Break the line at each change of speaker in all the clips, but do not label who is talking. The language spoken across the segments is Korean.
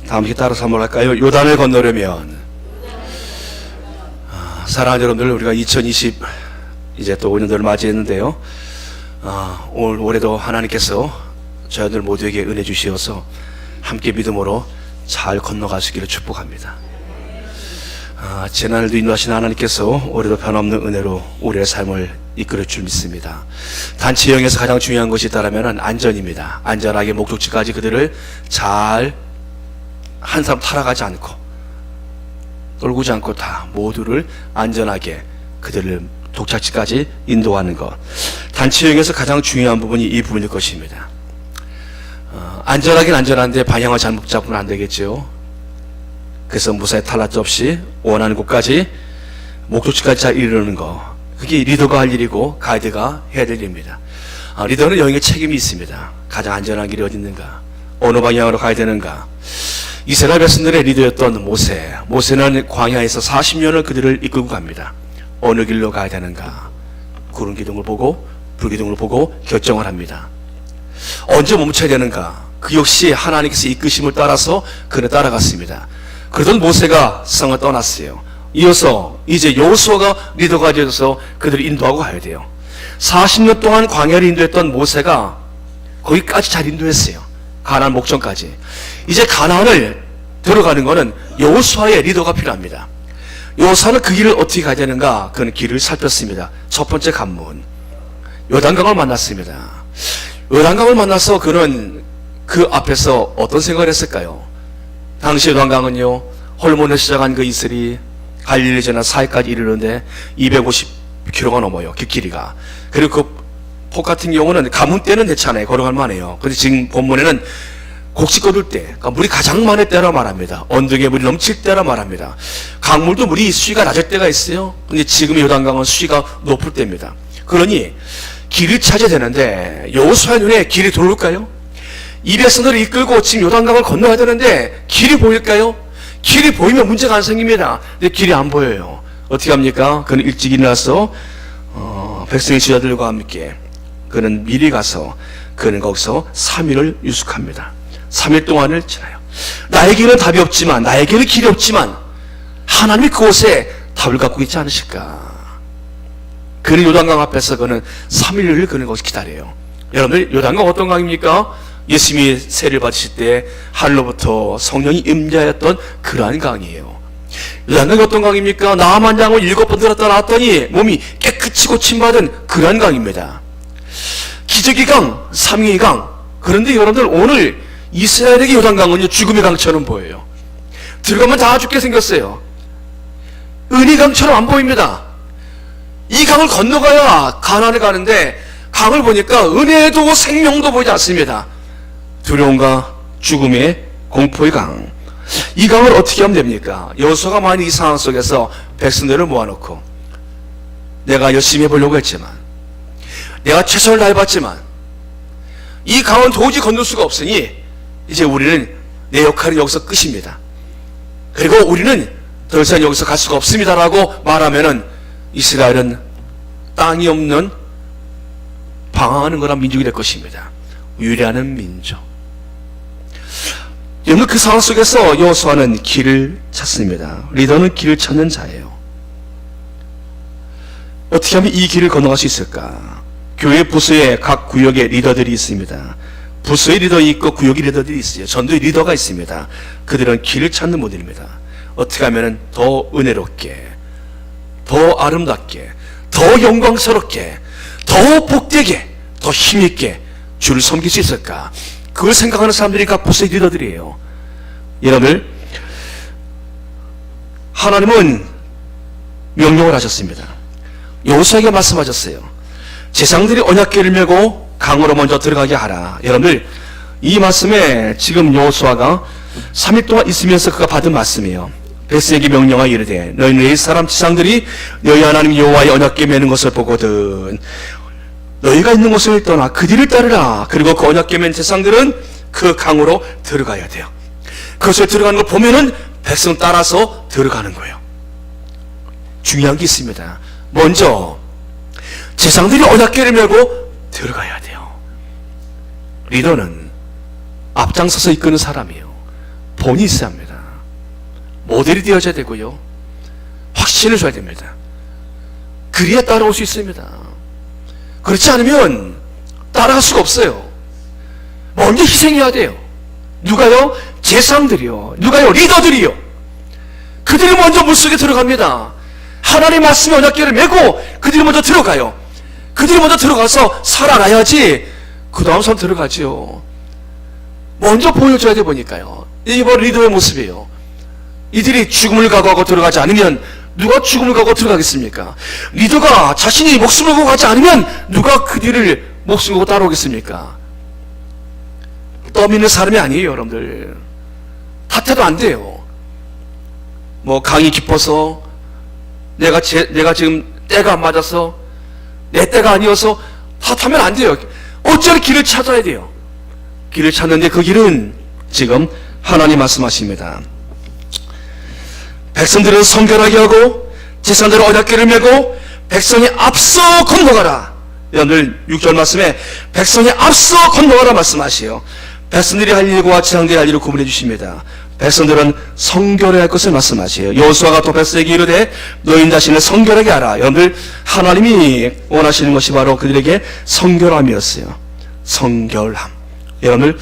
다음 시간 따라서 한번 할까요? 요단을 건너려면. 사랑하는 여러분들, 우리가 2020 이제 또 5년도를 맞이했는데요. 올해도 하나님께서 저희들 모두에게 은혜 주시어서 함께 믿음으로 잘 건너가시기를 축복합니다. 지난해도 인도하신 하나님께서 올해도 변함없는 은혜로 우리의 삶을 이끌어 줄 믿습니다. 단체 여행에서 가장 중요한 것이 있다면 안전입니다. 안전하게 목적지까지 그들을 잘 한 사람 타락하지 않고 떨구지 않고 다 모두를 안전하게 그들을 독착지까지 인도하는 것. 단체 여행에서 가장 중요한 부분이 이 부분일 것입니다. 안전하긴 안전한데 방향을 잘못 잡으면 안 되겠죠. 그래서 무사히 탈락도 없이 원하는 곳까지 목적지까지 잘 이르는 거, 그게 리더가 할 일이고 가이드가 해야 될 일입니다. 리더는 여행에 책임이 있습니다. 가장 안전한 길이 어디 있는가, 어느 방향으로 가야 되는가. 이스라엘 백성들의 리더였던 모세는 광야에서 40년을 그들을 이끌고 갑니다. 어느 길로 가야 되는가, 구름 기둥을 보고 불기둥을 보고 결정을 합니다. 언제 멈춰야 되는가, 그 역시 하나님께서 이끄심을 따라서 그를 따라갔습니다. 그러던 모세가 세상을 떠났어요. 이어서 이제 여호수아가 리더가 되어서 그들을 인도하고 가야 돼요. 40년 동안 광야를 인도했던 모세가 거기까지 잘 인도했어요. 가나안 목전까지. 이제 가나안을 들어가는 것은 여호수아의 리더가 필요합니다. 여호수아는 그 길을 어떻게 가야 되는가, 그는 길을 살폈습니다. 첫 번째 관문, 요단강을 만났습니다. 요단강을 만나서 그는 그 앞에서 어떤 생각을 했을까요? 당시 요단강은요, 홀몬에서 시작한 그 이슬이 갈릴리 지나 사해까지 이르는데 250km가 넘어요, 그 길이가. 그리고 그 폭 같은 경우는 가뭄 때는 괜찮아요, 걸어갈 만해요. 근데 지금 본문에는 곡식 거둘 때, 그러니까 물이 가장 많을 때라 말합니다. 언덕에 물이 넘칠 때라 말합니다. 강물도 물이 수위가 낮을 때가 있어요. 근데 지금 요단강은 수위가 높을 때입니다. 그러니 길을 찾아야 되는데 여호수아의 눈에 길이 들어올까요? 이 백성들을 이끌고 지금 요단강을 건너야 되는데 길이 보일까요? 길이 보이면 문제가 안 생깁니다. 근데 길이 안 보여요. 어떻게 합니까? 그는 일찍 일어나서 백성의 지자들과 함께 그는 미리 가서 그는 거기서 3일을 유숙합니다. 3일 동안을 지나요. 나에게는 답이 없지만, 나에게는 길이 없지만 하나님이 그곳에 답을 갖고 있지 않으실까. 그는 요단강 앞에서 그는 3일을 그는 거기서 기다려요. 여러분들, 요단강 어떤 강입니까? 예수님이 세를 받으실 때 하늘로부터 성령이 임재하였던 그러한 강이에요. 요단강이 어떤 강입니까? 나만 양을 7번 들었다 나왔더니 몸이 깨끗이 고침받은 그러한 강입니다. 기적의 강, 삼위의 강. 그런데 여러분들, 오늘 이스라엘에게 요단강은요, 죽음의 강처럼 보여요. 들어가면 다 죽게 생겼어요. 은희 강처럼 안 보입니다. 이 강을 건너가야 가나안에 가는데 강을 보니까 은혜도 생명도 보이지 않습니다. 두려움과 죽음의 공포의 강. 이 강을 어떻게 하면 됩니까? 여호수아가 만약 이 상황 속에서 백성들을 모아놓고 내가 열심히 해보려고 했지만, 내가 최선을 다해봤지만 이 강은 도저히 건널 수가 없으니 이제 우리는 내 역할은 여기서 끝입니다. 그리고 우리는 더 이상 여기서 갈 수가 없습니다라고 말하면은 이스라엘은 땅이 없는 방황하는 거란 민족이 될 것입니다. 유리하는 민족. 여러분, 그 상황 속에서 여호수아는 길을 찾습니다. 리더는 길을 찾는 자예요. 어떻게 하면 이 길을 건너갈 수 있을까? 교회 부서에 각 구역에 리더들이 있습니다. 부서의 리더 있고 구역의 리더들이 있어요. 전도의 리더가 있습니다. 그들은 길을 찾는 분들입니다. 어떻게 하면 더 은혜롭게, 더 아름답게, 더 영광스럽게, 더 복되게, 더 힘있게 주를 섬길 수 있을까? 그걸 생각하는 사람들이 각 부서의 리더들이에요. 여러분들, 하나님은 명령을 하셨습니다. 여호수아에게 말씀하셨어요. 제사장들이 언약궤를 메고 강으로 먼저 들어가게 하라. 여러분들, 이 말씀에 지금 여호수아가 3일 동안 있으면서 그가 받은 말씀이에요. 백성에게 명령하여 이르되 너희는 이 사람 제사장들이 너희 하나님 여호와의 언약궤 메는 것을 보거든 너희가 있는 곳을 떠나 그 뒤를 따르라. 그리고 그 언약궤 맨 제사장들은 그 강으로 들어가야 돼요. 그것을 들어가는 걸 보면은 백성 따라서 들어가는 거예요. 중요한 게 있습니다. 먼저 제사장들이 언약궤를 메고 들어가야 돼요. 리더는 앞장서서 이끄는 사람이에요. 본이 있어야 합니다. 모델이 되어져야 되고요. 확신을 줘야 됩니다. 그래야 따라올 수 있습니다. 그렇지 않으면 따라갈 수가 없어요. 먼저 희생해야 돼요. 누가요? 제사장들이요. 누가요? 리더들이요. 그들이 먼저 물속에 들어갑니다. 하나님 말씀의 언약궤를 메고 그들이 먼저 들어가요. 그들이 먼저 들어가서 살아나야지 그 다음 사람 들어가지요. 먼저 보여줘야 돼 보니까요. 이게 바로 리더의 모습이에요. 이들이 죽음을 각오하고 들어가지 않으면 누가 죽음을 각오하고 들어가겠습니까? 리더가 자신이 목숨을 걸고 가지 않으면 누가 그 뒤를 목숨을 걸고 따라오겠습니까? 떠미는 사람이 아니에요, 여러분들. 탓해도 안 돼요. 뭐 강이 깊어서 내가 지금 때가 안 맞아서 내 때가 아니어서 탓하면 안 돼요. 어쩌면 길을 찾아야 돼요. 길을 찾는데 그 길은 지금 하나님 말씀하십니다. 백성들은 성결하게 하고 제사장들은 언약궤를 메고 백성이 앞서 건너가라. 여러분들 6절 말씀에 백성이 앞서 건너가라 말씀하시요. 백성들이 할 일과 제사장들이 할 일을 구분해 주십니다. 백성들은 성결해야 할 것을 말씀하시요. 여호수아가 또 백성에게 이르되 너희 자신을 성결하게 하라. 여러분들 하나님이 원하시는 것이 바로 그들에게 성결함이었어요. 성결함. 여러분들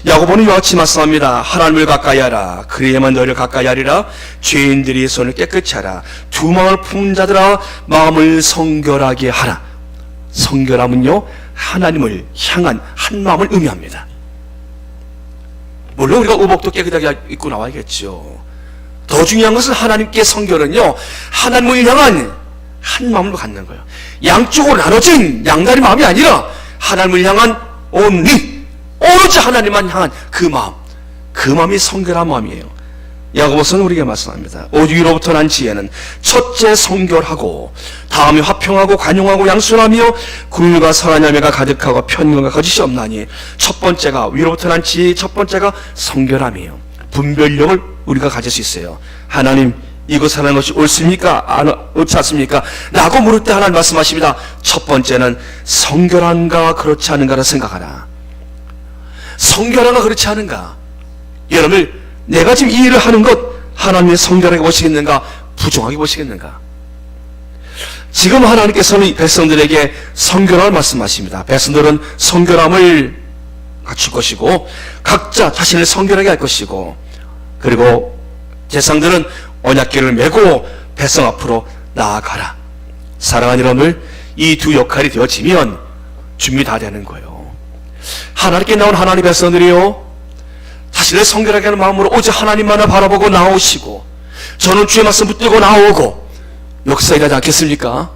야고보는 이와 같이 말씀합니다. 하나님을 가까이 하라. 그리야만 너희를 가까이 하리라. 죄인들이 손을 깨끗이 하라. 두 마음을 품은 자들아 마음을 성결하게 하라. 성결함은요 하나님을 향한 한 마음을 의미합니다. 물론 우리가 의복도 깨끗하게 입고 나와야겠죠. 더 중요한 것은 하나님께 성결은요 하나님을 향한 한 마음으로 갖는 거예요. 양쪽으로 나눠진 양다리 마음이 아니라 하나님을 향한 오로지 하나님만 향한 그 마음, 그 마음이 성결한 마음이에요. 야고보서는 우리에게 말씀합니다. 오직 위로부터 난 지혜는 첫째 성결하고 다음에 화평하고 관용하고 양순하며 긍휼과 선한 열매가 가득하고 편견과 거짓이 없나니 첫 번째가 위로부터 난 지혜, 첫 번째가 성결함이에요. 분별력을 우리가 가질 수 있어요. 하나님 이것 하는 것이 옳습니까? 옳지 않습니까? 라고 물을 때 하나님 말씀하십니다. 첫 번째는 성결한가 그렇지 않은가를 생각하라. 성결한가 그렇지 않은가? 여러분 내가 지금 이 일을 하는 것 하나님의 성결하게 보시겠는가? 부정하게 보시겠는가? 지금 하나님께서는 백성들에게 성결함을 말씀하십니다. 백성들은 성결함을 갖출 것이고 각자 자신을 성결하게 할 것이고 그리고 제사장들은 언약궤를 메고 백성 앞으로 나아가라. 사랑하는 여러분들 이 두 역할이 되어지면 준비 다 되는 거예요. 하나님께 나온 하나님의 백성들이요 자신을 성결하게 하는 마음으로 오직 하나님만을 바라보고 나오시고 저는 주의 말씀 붙들고 나오고 역사에 가지 않겠습니까?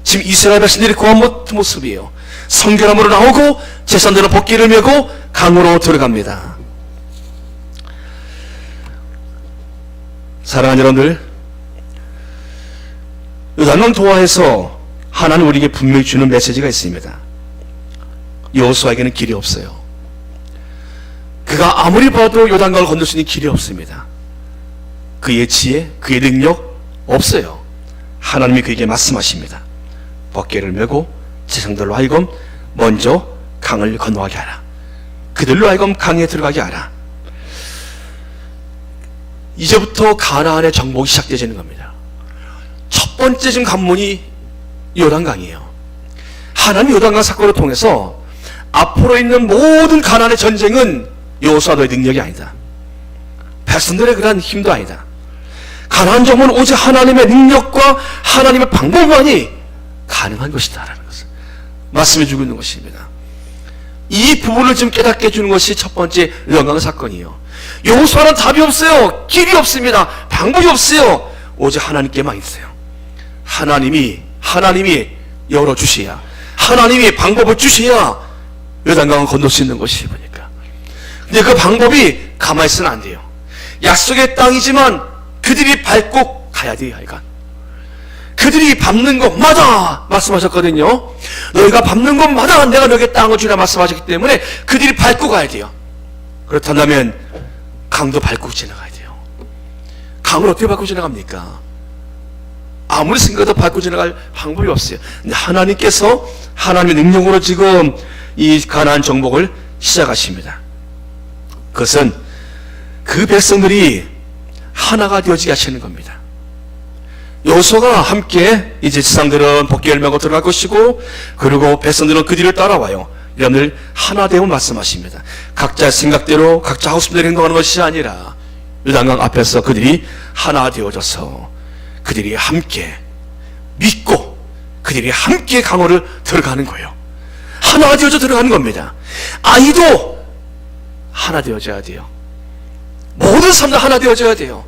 지금 이스라엘 백성들이 그한 모습이에요. 성결함으로 나오고 제사장들은 복귀를 메고 강으로 들어갑니다. 사랑하는 여러분들 요단강 도하에서 하나님 우리에게 분명히 주는 메시지가 있습니다. 여호수아에게는 길이 없어요. 그가 아무리 봐도 요단강을 건널 수 있는 길이 없습니다. 그의 지혜, 그의 능력 없어요. 하나님이 그에게 말씀하십니다. 벗개를 메고 제사장들로 하여금 먼저 강을 건너가게 하라. 그들로 하여금 강에 들어가게 하라. 이제부터 가나안의 정복이 시작되지는 겁니다. 첫 번째 지금 관문이 요단강이에요. 하나님 요단강 사건을 통해서 앞으로 있는 모든 가나안의 전쟁은 여호수아의 능력이 아니다. 백성들의 그러한 힘도 아니다. 가나안 정복은 오직 하나님의 능력과 하나님의 방법만이 가능한 것이다라는 것을 말씀해 주고 있는 것입니다. 이 부분을 지금 깨닫게 해주는 것이 첫 번째 요단강 사건이에요. 여호수아는 답이 없어요. 길이 없습니다. 방법이 없어요. 오직 하나님께만 있어요. 하나님이 열어주셔야, 하나님이 방법을 주셔야 요단강을 건널 수 있는 것이 보니까. 근데 그 방법이 가만히 있으면 안 돼요. 약속의 땅이지만 그들이 밟고 가야 돼요. 하여간 그들이 밟는 것마다 말씀하셨거든요. 너희가 밟는 것마다 내가 너에게 땅을 주라 말씀하셨기 때문에 그들이 밟고 가야 돼요. 그렇다면 강도 밟고 지나가야 돼요. 강을 어떻게 밟고 지나갑니까? 아무리 생각해도 밟고 지나갈 방법이 없어요. 근데 하나님께서 하나님의 능력으로 지금 이 가나안 정복을 시작하십니다. 그것은 그 백성들이 하나가 되어지게 하시는 겁니다. 여호수아가 함께 이제 지상들은 복귀 열매하고 들어갈 것이고, 그리고 백성들은 그 뒤를 따라와요. 여러분들 하나 되면 말씀하십니다. 각자의 생각대로 각자 하고 싶은 대로 행동하는 것이 아니라 요단강 앞에서 그들이 하나 되어져서 그들이 함께 믿고 그들이 함께 강호를 들어가는 거예요. 하나가 되어져 들어가는 겁니다. 아이도 하나 되어져야 돼요. 모든 사람도 하나 되어져야 돼요.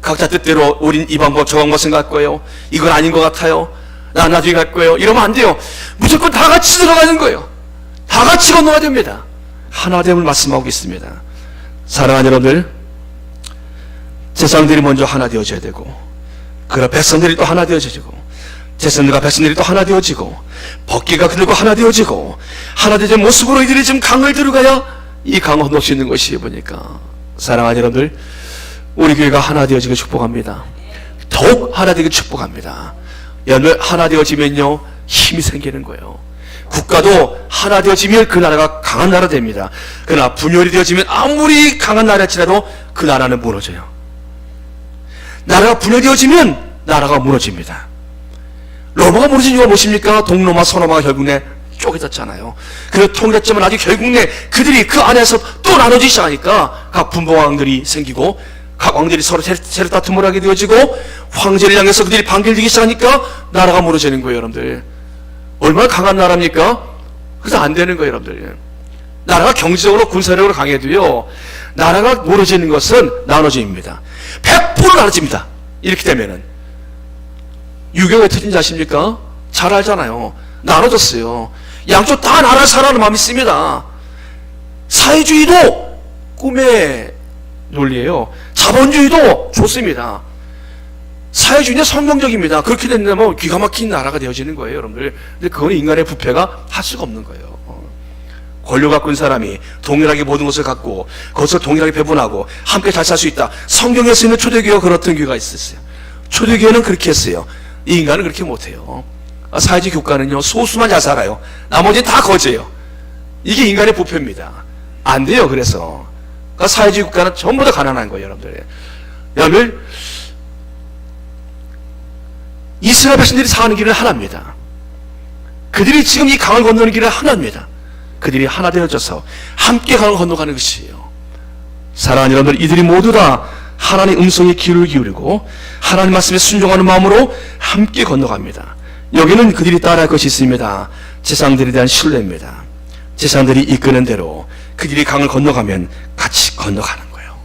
각자 뜻대로 우린 이 방법 저 방법 생각할 거예요. 이건 아닌 것 같아요. 나 나중에 갈 거예요. 이러면 안 돼요. 무조건 다 같이 들어가는 거예요. 다 같이 건너가야 됩니다. 하나 됨을 말씀하고 있습니다. 사랑하는 여러분들, 제사장들이 먼저 하나 되어져야 되고, 그리고 백성들이 또 하나 되어지고, 제사장들과 백성들이 또 하나 되어지고, 법궤가 그들과 하나 되어지고, 하나 되어진 모습으로 이들이 지금 강을 들어가야 이 강을 건널 수 있는 것이 보니까, 사랑하는 여러분들, 우리 교회가 하나 되어지길 축복합니다. 더욱 하나 되길 축복합니다. 여러분들 하나 되어지면요 힘이 생기는 거예요. 국가도 하나 되어지면 그 나라가 강한 나라 됩니다. 그러나 분열이 되어지면 아무리 강한 나라일지라도 그 나라는 무너져요. 나라가 분열되어지면 나라가 무너집니다. 로마가 무너진 이유가 무엇입니까? 동로마 서로마가 결국 내 쪼개졌잖아요. 그래서 통일했지만 아직 결국 내 그들이 그 안에서 또 나눠지기 시작하니까 각 분봉왕들이 생기고 각 왕들이 서로 세력 다툼을 하게 되어지고 황제를 향해서 그들이 반길되기 시작하니까 나라가 무너지는 거예요. 여러분들 얼마나 강한 나라입니까? 그래서 안 되는 거예요. 여러분들 나라가 경제적으로 군사력으로 강해도요 나라가 무너지는 것은 나눠짐입니다. 100% 나눠집니다. 이렇게 되면은 유교가 터진지 아십니까? 잘 알잖아요. 나눠졌어요. 양쪽 다 나라 사라는 마음이 있습니다. 사회주의도 꿈의 논리예요. 자본주의도 좋습니다. 사회주의는 성경적입니다. 그렇게 된다면 기가 막힌 나라가 되어지는 거예요, 여러분들. 근데 그건 인간의 부패가 할 수가 없는 거예요. 권력 갖고 있는 사람이 동일하게 모든 것을 갖고 그것을 동일하게 배분하고 함께 잘 살 수 있다. 성경에 쓰이는 초대교회가 그렇던 교회가 있었어요. 초대교회는 그렇게 했어요. 이 인간은 그렇게 못해요. 사회주의 국가는요 소수만 잘 살아요. 나머지는 다 거지예요. 이게 인간의 부패입니다. 안 돼요. 그래서 그러니까 사회주의 국가는 전부 다 가난한 거예요. 여러분들 여러분들 이스라엘 백성들이 사는 길은 하나입니다. 그들이 지금 이 강을 건너는 길은 하나입니다. 그들이 하나 되어져서 함께 강을 건너가는 것이에요. 사랑하는 여러분들, 이들이 모두 다 하나님의 음성에 귀를 기울이고 하나님 말씀에 순종하는 마음으로 함께 건너갑니다. 여기는 그들이 따라할 것이 있습니다. 제사장들에 대한 신뢰입니다. 제사장들이 이끄는 대로 그들이 강을 건너가면 같이 건너가는 거예요.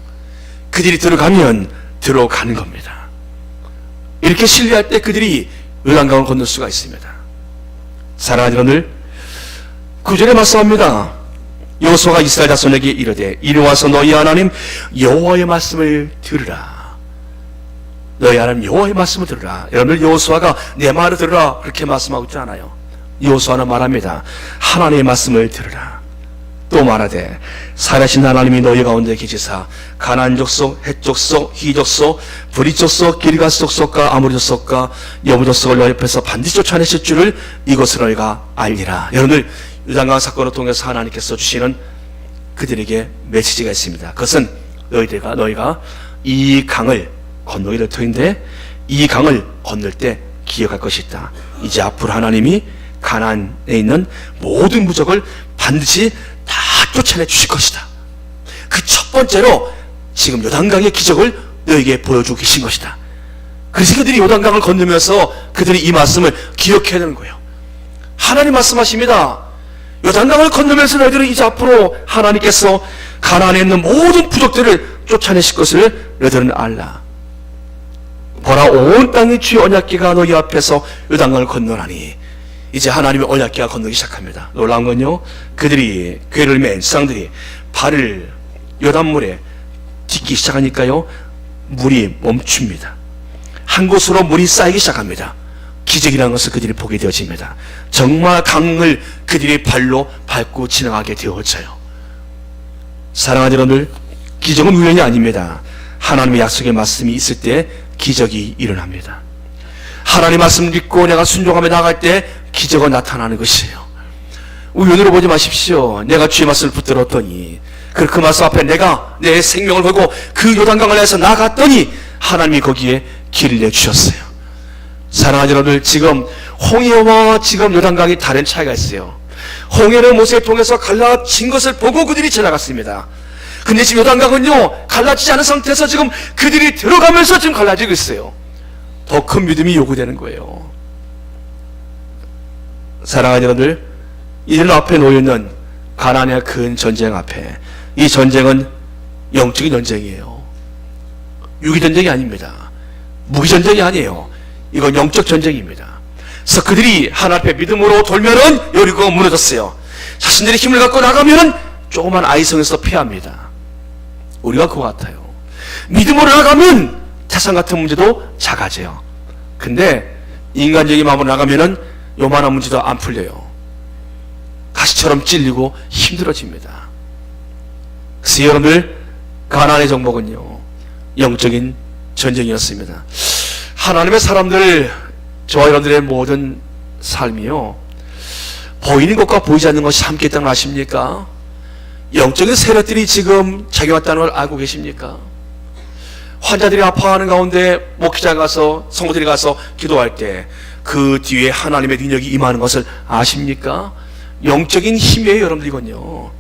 그들이 들어가면 들어가는 겁니다. 이렇게 신뢰할 때 그들이 요단강을 건널 수가 있습니다. 사랑하는 여러분들, 9절에 말씀합니다. 여호수아가 이스라엘 자손에게 이르되 이리 와서 너희 하나님 여호와의 말씀을 들으라. 너희 하나님 여호와의 말씀을 들으라. 여러분들 여호수아가 내 말을 들으라 그렇게 말씀하고 있지 않아요. 여호수아는 말합니다. 하나님의 말씀을 들으라. 또 말하되 살아신 하나님이 너희 가운데 계시사 가나안 족속, 헷 족속, 히 족속, 브리 족속, 길가 족속과 아모리 족속과 여부 족속을 너희 옆에서 반드시 쫓아내실 줄을 이것을 너희가 알리라. 여러분들 요단강 사건을 통해서 하나님께서 주시는 그들에게 메시지가 있습니다. 그것은 너희가 이 강을 건너게 될 터인데 이 강을 건널 때 기억할 것이 있다. 이제 앞으로 하나님이 가나안에 있는 모든 무적을 반드시 다 쫓아내 주실 것이다. 그 첫 번째로 지금 요단강의 기적을 너에게 보여주고 계신 것이다. 그래서 그들이 요단강을 건너면서 그들이 이 말씀을 기억해야 되는 거예요. 하나님 말씀하십니다. 요단강을 건너면서 너희들은 이제 앞으로 하나님께서 가나안에 있는 모든 부족들을 쫓아내실 것을 너희들은 알라. 보라, 온 땅의 주의 언약궤가 너희 앞에서 요단강을 건너나니 이제 하나님의 언약궤가 건너기 시작합니다. 놀라운 건요, 그들이 궤를 맨 지상들이 발을 요단물에 딛기 시작하니까요 물이 멈춥니다. 한 곳으로 물이 쌓이기 시작합니다. 기적이라는 것을 그들이 보게 되어집니다. 정말 강을 그들이 발로 밟고 지나가게 되어져요. 사랑하는 여러분들, 기적은 우연이 아닙니다. 하나님의 약속의 말씀이 있을 때 기적이 일어납니다. 하나님 말씀 믿고 내가 순종하며 나갈 때 기적은 나타나는 것이에요. 우연으로 보지 마십시오. 내가 주의 말씀을 붙들었더니 그 말씀 앞에 내가 내 생명을 걸고 그 요단강을 해서 나갔더니 하나님이 거기에 길을 내주셨어요. 사랑하는 여러분들, 지금 홍해와 지금 요단강이 다른 차이가 있어요. 홍해는 모세를 통해서 갈라진 것을 보고 그들이 지나갔습니다. 근데 지금 요단강은요, 갈라지지 않은 상태에서 지금 그들이 들어가면서 지금 갈라지고 있어요. 더 큰 믿음이 요구되는 거예요. 사랑하는 여러분들, 이들 앞에 놓여있는 가나안의 큰 전쟁 앞에, 이 전쟁은 영적인 전쟁이에요. 유기전쟁이 아닙니다. 무기전쟁이 아니에요. 이건 영적 전쟁입니다. 그래서 그들이 하나님 앞에 믿음으로 돌면은 여리고가 무너졌어요. 자신들이 힘을 갖고 나가면은 조그만 아이성에서 패합니다. 우리가 그거 같아요. 믿음으로 나가면 태산 같은 문제도 작아져요. 근데 인간적인 마음으로 나가면은 요만한 문제도 안 풀려요. 가시처럼 찔리고 힘들어집니다. 그래서 여러분들, 가나안의 정복은요, 영적인 전쟁이었습니다. 하나님의 사람들, 저와 여러분들의 모든 삶이요, 보이는 것과 보이지 않는 것이 함께 있다는 걸 아십니까? 영적인 세력들이 지금 작용했다는 걸 알고 계십니까? 환자들이 아파하는 가운데 목회자 가서, 성도들이 가서 기도할 때 그 뒤에 하나님의 능력이 임하는 것을 아십니까? 영적인 힘이에요, 여러분들. 이건요,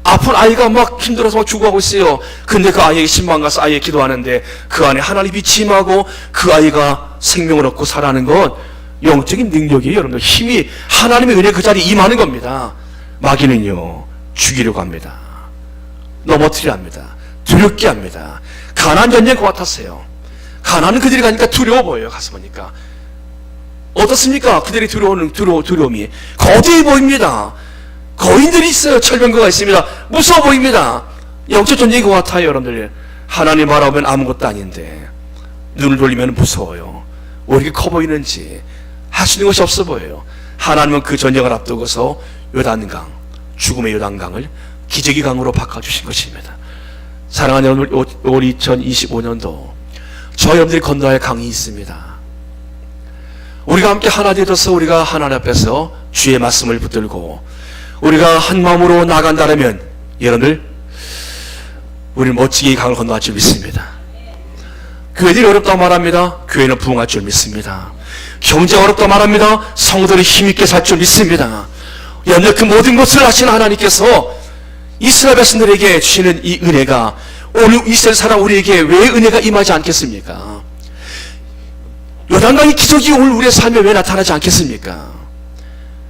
아픈 아이가 막 힘들어서 막 죽어가고 있어요. 근데 그 아이에게 신방 가서 아이에게 기도하는데 그 안에 하나님의 빛이 임하고 그 아이가 생명을 얻고 살아나는 건 영적인 능력이에요, 여러분들. 힘이, 하나님의 은혜 그 자리에 임하는 겁니다. 마귀는요, 죽이려고 합니다. 넘어뜨리려 합니다. 두렵게 합니다. 가나안 전쟁 것 같았어요. 가나안은 그들이 가니까 두려워 보여요. 가서 보니까 어떻습니까? 그들이 두려움이 거대해 보입니다. 거인들이 있어요. 철병거가 있습니다. 무서워 보입니다. 영적 전쟁인 것 같아요, 여러분들. 하나님 바라보면 아무것도 아닌데 눈을 돌리면 무서워요. 왜 이렇게 커 보이는지, 할 수 있는 것이 없어 보여요. 하나님은 그 전쟁을 앞두고서 요단강, 죽음의 요단강을 기적의 강으로 바꿔주신 것입니다. 사랑하는 여러분, 올 2025년도 저 여러분들이 건너야 할 강이 있습니다. 우리가 함께 하나 되어서 우리가 하나님 앞에서 주의 말씀을 붙들고 우리가 한 마음으로 나간다면 여러분들, 우리는 멋지게 이 강을 건너갈 줄 믿습니다. 교회들이 어렵다고 말합니다. 교회는 부흥할 줄 믿습니다. 경제가 어렵다고 말합니다. 성도들이 힘있게 살 줄 믿습니다. 여러분들, 그 모든 것을 하시는 하나님께서 이스라엘 백성들에게 주시는 이 은혜가 오늘 이스라엘 사람 우리에게 왜 은혜가 임하지 않겠습니까? 요단강의 기적이 오늘 우리의 삶에 왜 나타나지 않겠습니까?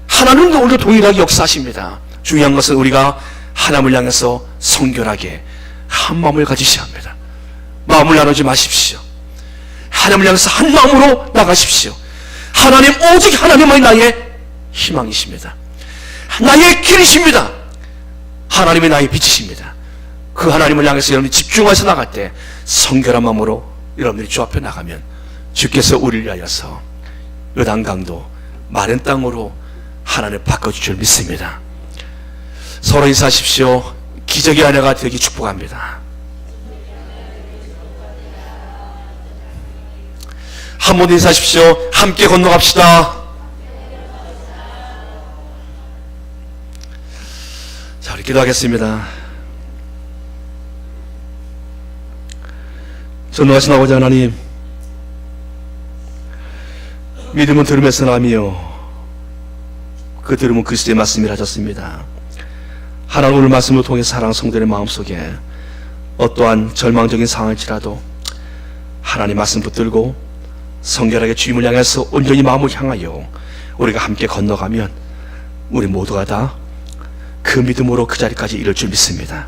하나님은 오늘도 동일하게 역사하십니다. 중요한 것은 우리가 하나님을 향해서 성결하게 한 마음을 가지셔야 합니다. 마음을 나누지 마십시오. 하나님을 향해서 한 마음으로 나가십시오. 하나님, 오직 하나님만이 나의 희망이십니다. 나의 길이십니다. 하나님이 나의 빛이십니다. 그 하나님을 향해서 여러분이 집중해서 나갈 때 성결한 마음으로 여러분들이 주 앞에 나가면 주께서 우리를 위하여서 요단강도 마른 땅으로 하나님 바꿔줄 줄 믿습니다. 서로 인사하십시오. 기적의 아내가 되기 축복합니다. 한 번 인사하십시오. 함께 건너갑시다. 자, 우리 기도하겠습니다. 전능하신 아버지 하나님, 믿음은 들음에서 나며 그 들음은 그리스도의 말씀이라 하셨습니다. 하나님, 오늘 말씀을 통해 사랑 성도의 마음속에 어떠한 절망적인 상황일지라도 하나님 말씀 붙들고 성결하게 주님을 향해서 온전히 마음을 향하여 우리가 함께 건너가면 우리 모두가 다 그 믿음으로 그 자리까지 이를 줄 믿습니다.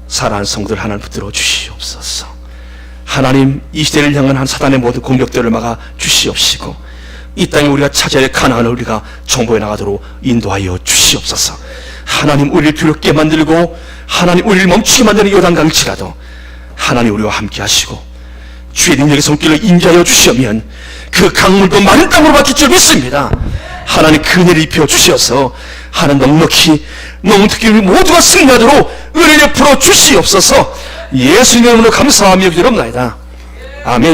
사랑하는 성도들, 하나님 붙들어 주시옵소서. 하나님, 이 시대를 향한 한 사단의 모든 공격들을 막아 주시옵시고 이 땅에 우리가 차지할 가나안을 우리가 정복해 나가도록 인도하여 주시옵소서. 하나님, 우리를 두렵게 만들고 하나님, 우리를 멈추게 만드는 요단강일지라도 하나님, 우리와 함께 하시고 주의 능력의 손길을 인자하여 주시면 그 강물도 마른 땅으로 바뀔 줄 믿습니다. 하나님, 그 은혜를 입혀 주셔서 하나님, 넉넉히 특히 우리 모두가 승리하도록 은혜를 풀어 주시옵소서. 예수님의 이름으로 감사하며 기도합니다. 아멘.